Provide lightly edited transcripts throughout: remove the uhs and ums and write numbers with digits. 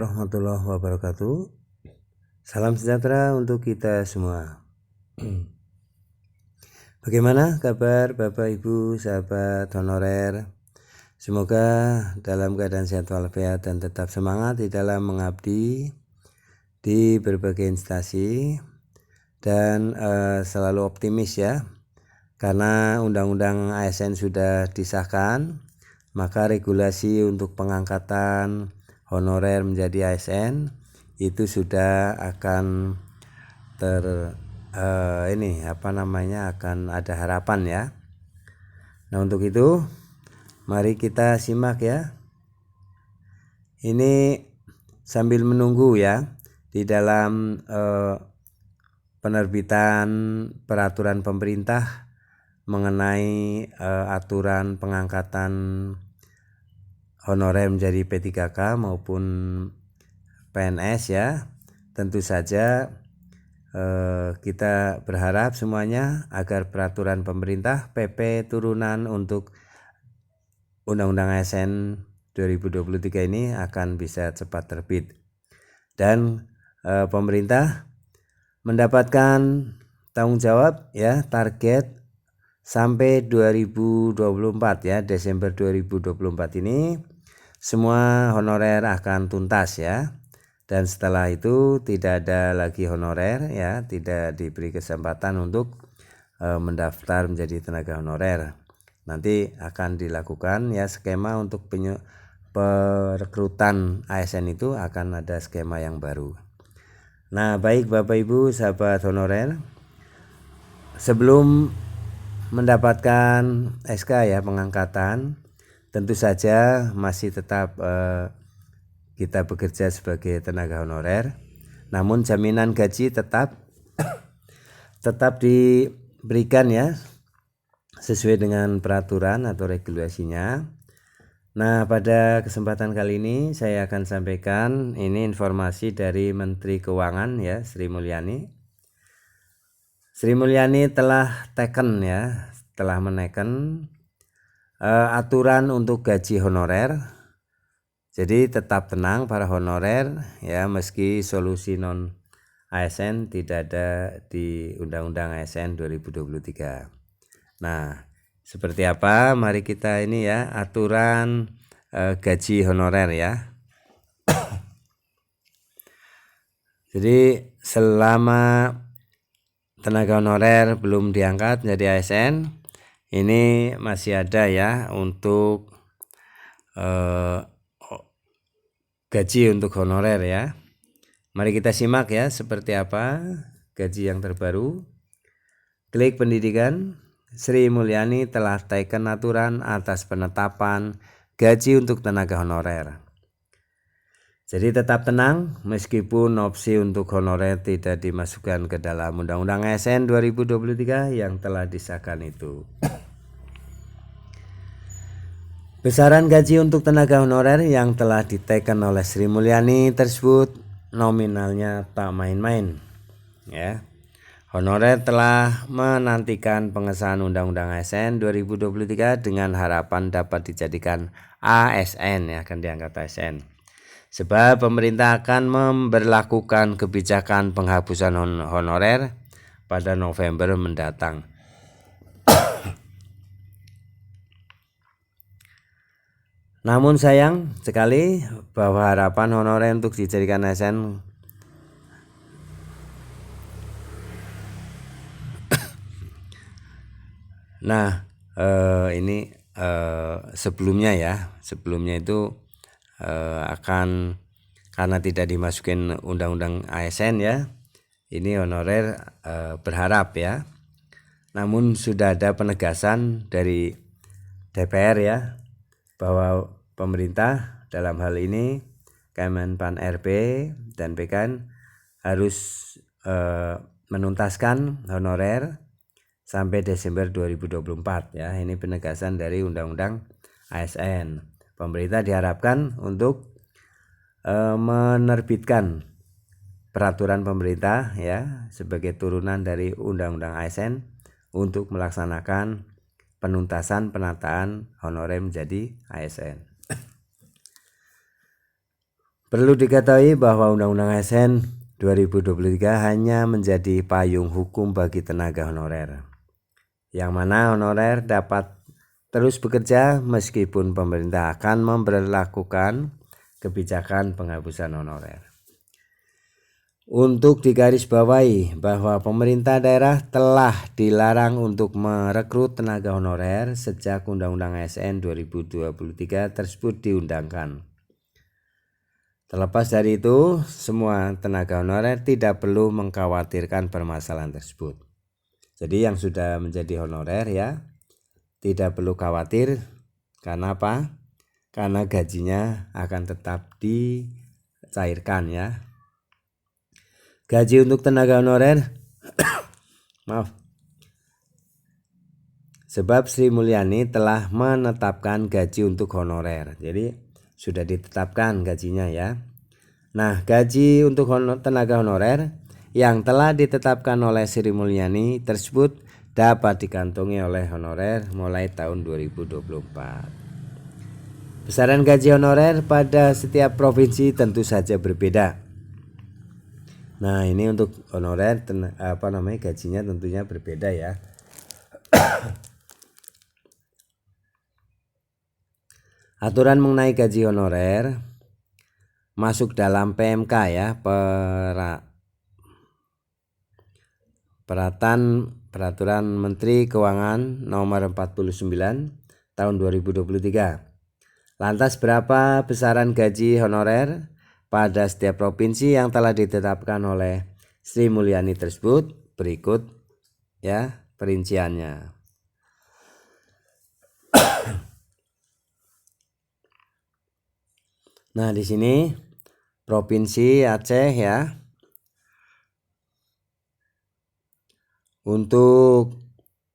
warahmatullahi wabarakatuh. Salam sejahtera untuk kita semua. Bagaimana kabar Bapak Ibu sahabat honorer? Semoga dalam keadaan sehat walafiat dan tetap semangat di dalam mengabdi di berbagai instansi dan selalu optimis ya. Karena Undang-Undang ASN sudah disahkan, maka regulasi untuk pengangkatan honorer menjadi ASN itu sudah akan akan ada harapan ya. Nah, untuk itu mari kita simak ya. Ini sambil menunggu ya di dalam penerbitan peraturan pemerintah mengenai aturan pengangkatan honorer menjadi P3K maupun PNS ya. Tentu saja kita berharap semuanya agar peraturan pemerintah PP turunan untuk Undang-Undang ASN 2023 ini akan bisa cepat terbit dan pemerintah mendapatkan tanggung jawab ya, target sampai 2024 ya, Desember 2024 ini semua honorer akan tuntas ya. Dan setelah itu tidak ada lagi honorer ya, tidak diberi kesempatan untuk mendaftar menjadi tenaga honorer. Nanti akan dilakukan ya skema untuk perekrutan ASN itu akan ada skema yang baru. Nah, baik Bapak Ibu sahabat honorer, sebelum mendapatkan SK ya pengangkatan, tentu saja masih tetap kita bekerja sebagai tenaga honorer, namun jaminan gaji tetap diberikan ya sesuai dengan peraturan atau regulasinya. Nah, pada kesempatan kali ini saya akan sampaikan ini informasi dari Menteri Keuangan ya, Sri Mulyani. Sri Mulyani telah menaikkan aturan untuk gaji honorer. Jadi tetap tenang para honorer ya, meski solusi non ASN tidak ada di Undang-Undang ASN 2023. Nah, seperti apa? Mari kita ini ya aturan gaji honorer ya. Jadi selama tenaga honorer belum diangkat menjadi ASN, ini masih ada ya untuk gaji untuk honorer ya. Mari kita simak ya seperti apa gaji yang terbaru. Klik pendidikan. Sri Mulyani telah teken aturan atas penetapan gaji untuk tenaga honorer. Jadi tetap tenang meskipun opsi untuk honorer tidak dimasukkan ke dalam Undang-Undang ASN 2023 yang telah disahkan itu. Besaran gaji untuk tenaga honorer yang telah diteken oleh Sri Mulyani tersebut nominalnya tak main-main ya. Honorer telah menantikan pengesahan Undang-Undang ASN 2023 dengan harapan dapat dijadikan ASN ya, akan diangkat ASN. Sebab pemerintah akan memberlakukan kebijakan penghapusan honorer pada November mendatang. Namun sayang sekali bahwa harapan honorer untuk dijadikan ASN sebelumnya itu akan karena tidak dimasukin Undang-Undang ASN ya, ini honorer berharap ya. Namun sudah ada penegasan dari DPR ya bahwa pemerintah dalam hal ini Kemenpan RB dan PKN harus menuntaskan honorer sampai Desember 2024 ya. Ini penegasan dari Undang-Undang ASN. Pemerintah diharapkan untuk menerbitkan peraturan pemerintah ya sebagai turunan dari Undang-Undang ASN untuk melaksanakan penuntasan penataan honorer menjadi ASN. Perlu diketahui bahwa Undang-Undang ASN 2023 hanya menjadi payung hukum bagi tenaga honorer, yang mana honorer dapat terus bekerja meskipun pemerintah akan memberlakukan kebijakan penghapusan honorer. Untuk digarisbawahi bahwa pemerintah daerah telah dilarang untuk merekrut tenaga honorer sejak Undang-Undang ASN 2023 tersebut diundangkan. Terlepas dari itu, semua tenaga honorer tidak perlu mengkhawatirkan permasalahan tersebut. Jadi yang sudah menjadi honorer ya tidak perlu khawatir. Karena apa? Karena gajinya akan tetap dicairkan ya. Gaji untuk tenaga honorer maaf. Sebab Sri Mulyani telah menetapkan gaji untuk honorer. Jadi sudah ditetapkan gajinya ya. Nah, gaji untuk tenaga honorer yang telah ditetapkan oleh Sri Mulyani tersebut dapat dikantongi oleh honorer mulai tahun 2024. Besaran gaji honorer pada setiap provinsi tentu saja berbeda. Nah, ini untuk honorer gajinya tentunya berbeda ya. Aturan mengenai gaji honorer masuk dalam PMK ya, Peraturan Menteri Keuangan nomor 49 tahun 2023. Lantas berapa besaran gaji honorer pada setiap provinsi yang telah ditetapkan oleh Sri Mulyani tersebut? Berikut ya perinciannya. Nah, di sini Provinsi Aceh ya. Untuk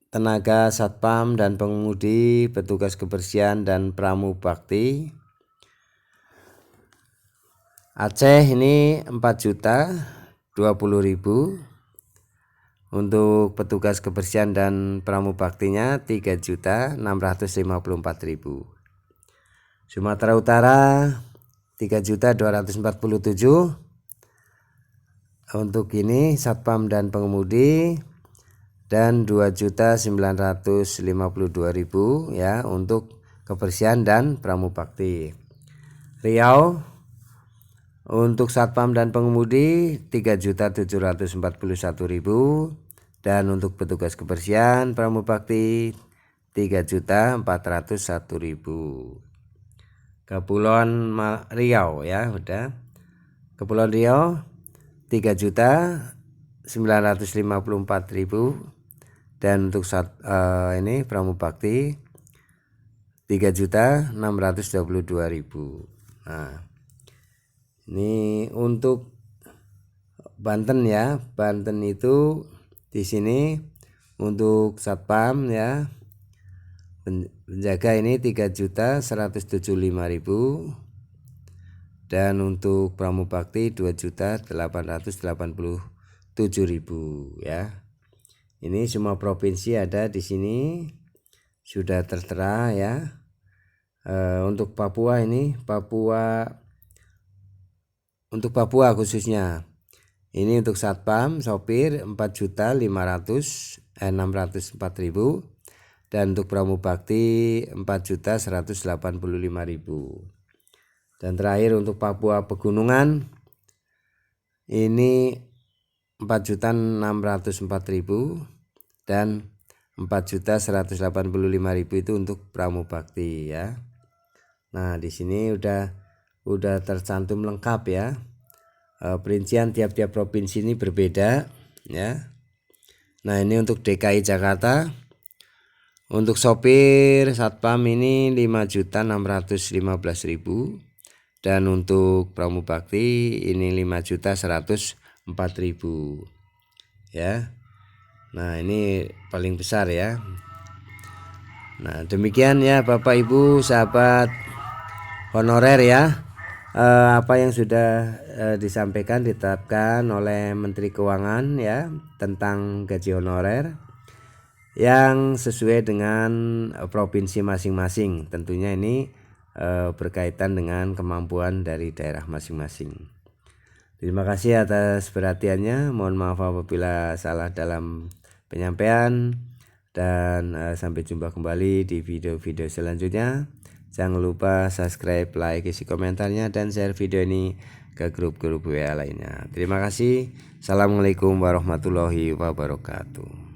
tenaga satpam dan pengemudi, petugas kebersihan dan pramubakti Aceh ini 4.020.000. Untuk petugas kebersihan dan pramubaktinya 3.654.000. Sumatera Utara 3.247.000. Untuk ini satpam dan pengemudi, dan 2.952.000 ya untuk kebersihan dan pramubakti. Riau untuk satpam dan pengemudi 3.741.000 dan untuk petugas kebersihan pramubakti 3.401.000. Kepulauan Riau ya udah. Kepulauan Riau 3.954.000 dan untuk ini pramubakti 3.622.000. Nah, ini untuk Banten ya. Banten itu di sini untuk satpam ya penjaga ini 3.175.000 dan untuk pramubakti 2.887.000 ya. Ini semua provinsi ada di sini sudah tertera ya. Untuk Papua ini untuk Papua khususnya ini untuk satpam sopir 4.604.000 dan untuk pramubakti 4.185.000. Dan terakhir untuk Papua Pegunungan ini 4.604.000 dan 4.185.000 itu untuk pramubakti ya. Nah, di sini udah tercantum lengkap ya. Perincian tiap-tiap provinsi ini berbeda ya. Nah, ini untuk DKI Jakarta. Untuk sopir satpam ini 5.615.000 dan untuk pramubakti ini 5.104.000 ya. Nah, ini paling besar ya. Nah, demikian ya Bapak Ibu sahabat honorer ya. Apa yang sudah disampaikan ditetapkan oleh Menteri Keuangan ya tentang gaji honorer yang sesuai dengan provinsi masing-masing. Tentunya ini berkaitan dengan kemampuan dari daerah masing-masing. Terima kasih atas perhatiannya. Mohon maaf apabila salah dalam penyampaian, dan sampai jumpa kembali di video-video selanjutnya. Jangan lupa subscribe, like, isi komentarnya, dan share video ini ke grup-grup WA lainnya. Terima kasih. Assalamualaikum warahmatullahi wabarakatuh.